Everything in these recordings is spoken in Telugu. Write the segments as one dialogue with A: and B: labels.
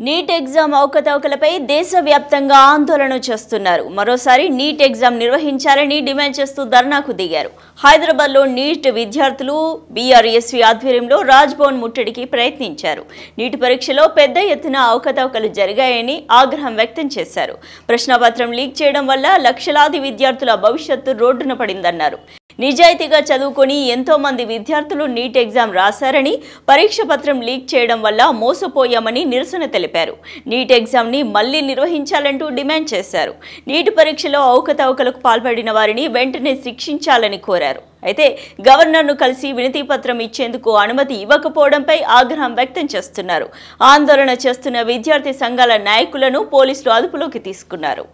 A: నీట్ ఎగ్జామ్ అవకతవకలపై దేశవ్యాప్తంగా ఆందోళన చేస్తున్నారు. మరోసారి నీట్ ఎగ్జామ్ నిర్వహించాలని డిమాండ్ చేస్తూ ధర్నాకు దిగారు. హైదరాబాద్లో నీట్ విద్యార్థులు బీఆర్ఎస్వీ ఆధ్వర్యంలో రాజ్భవన్ ముట్టడికి ప్రయత్నించారు. నీట్ పరీక్షలో పెద్ద ఎత్తున అవకతవకలు జరిగాయని ఆగ్రహం వ్యక్తం చేశారు. ప్రశ్నపత్రం లీక్ చేయడం వల్ల లక్షలాది విద్యార్థుల భవిష్యత్తు రోడ్డున పడిందన్నారు. నిజాయితీగా చదువుకొని ఎంతో మంది విద్యార్థులు నీట్ ఎగ్జామ్ రాశారని, పరీక్ష పత్రం లీక్ చేయడం వల్ల మోసపోయామని నిరసన తెలిపారు. నీట్ ఎగ్జామ్ ని మళ్లీ నిర్వహించాలంటూ డిమాండ్ చేశారు. నీట్ పరీక్షలో అవకతవకలకు పాల్పడిన వారిని వెంటనే శిక్షించాలని కోరారు. అయితే గవర్నర్ను కలిసి వినతి పత్రం ఇచ్చేందుకు అనుమతి ఇవ్వకపోవడంపై ఆగ్రహం వ్యక్తం చేస్తున్నారు. ఆందోళన చేస్తున్న విద్యార్థి సంఘాల నాయకులను పోలీసులు అదుపులోకి తీసుకున్నారు.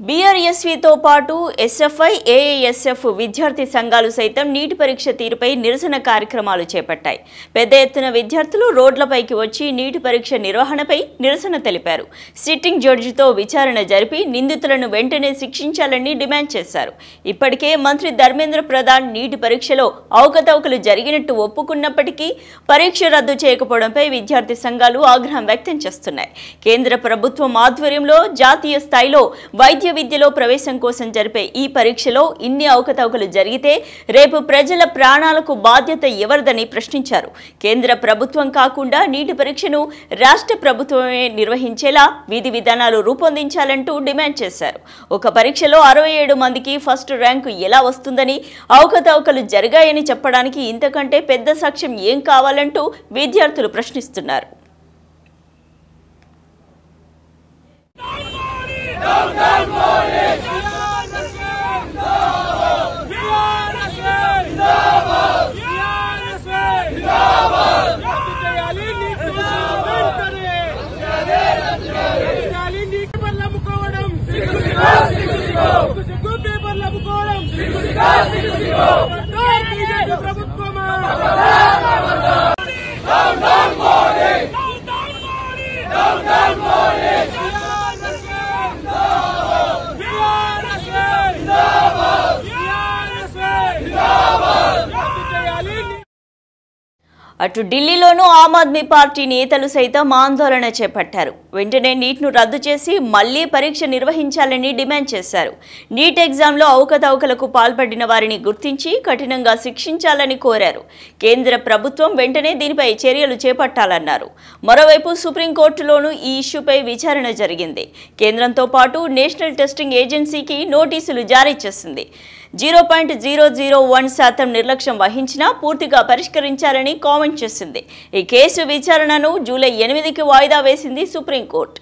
A: బీఆర్ఎస్వీతో పాటు ఎస్ఎఫ్ఐ, ఏఐఎస్ఎఫ్ విద్యార్థి సంఘాలు సైతం నీటి పరీక్ష తీరుపై నిరసన కార్యక్రమాలు చేపట్టాయి. పెద్ద ఎత్తున విద్యార్థులు రోడ్లపైకి వచ్చి నీటి పరీక్ష నిర్వహణపై నిరసన తెలిపారు. సిట్టింగ్ జడ్జితో విచారణ జరిపి నిందితులను వెంటనే శిక్షించాలని డిమాండ్ చేశారు. ఇప్పటికే మంత్రి ధర్మేంద్ర ప్రధాన్ నీటి పరీక్షలో అవకతవకలు జరిగినట్టు ఒప్పుకున్నప్పటికీ పరీక్ష రద్దు చేయకపోవడంపై విద్యార్థి సంఘాలు ఆగ్రహం వ్యక్తం చేస్తున్నాయి. కేంద్ర ప్రభుత్వం ఆధ్వర్యంలో జాతీయ స్థాయిలో వైద్య విద్యలో ప్రవేశం కోసం జరిపే ఈ పరీక్షలో ఇన్ని అవకతవకలు జరిగితే రేపు ప్రజల ప్రాణాలకు బాధ్యత ఎవరిదని ప్రశ్నించారు. కేంద్ర ప్రభుత్వం కాకుండా నీటి పరీక్షను రాష్ట్ర ప్రభుత్వమే నిర్వహించేలా విధి విధానాలు రూపొందించాలంటూ డిమాండ్ చేశారు. ఒక పరీక్షలో 67 మందికి ఫస్ట్ ర్యాంకు ఎలా వస్తుందని, అవకతవకలు జరిగాయని చెప్పడానికి ఇంతకంటే పెద్ద సాక్ష్యం ఏం కావాలంటూ విద్యార్థులు ప్రశ్నిస్తున్నారు. అటు ఢిల్లీలోనూ ఆమ్ ఆద్మీ పార్టీ నేతలు సైతం ఆందోళన చేపట్టారు. వెంటనే నీట్ను రద్దు చేసి మళ్లీ పరీక్ష నిర్వహించాలని డిమాండ్ చేశారు. నీట్ ఎగ్జామ్లో అవకతవకలకు పాల్పడిన వారిని గుర్తించి కఠినంగా శిక్షించాలని కోరారు. కేంద్ర ప్రభుత్వం వెంటనే దీనిపై చర్యలు చేపట్టాలన్నారు. మరోవైపు సుప్రీంకోర్టులోనూ ఈ ఇష్యూపై విచారణ జరిగింది. కేంద్రంతో పాటు నేషనల్ టెస్టింగ్ ఏజెన్సీకి నోటీసులు జారీ చేసింది. 0.001% నిర్లక్ష్యం వహించినా పూర్తిగా పరిష్కరించాలని కామెంట్ చేసింది. ఈ కేసు విచారణను జూలై 8కి వాయిదా వేసింది సుప్రీంకోర్టు.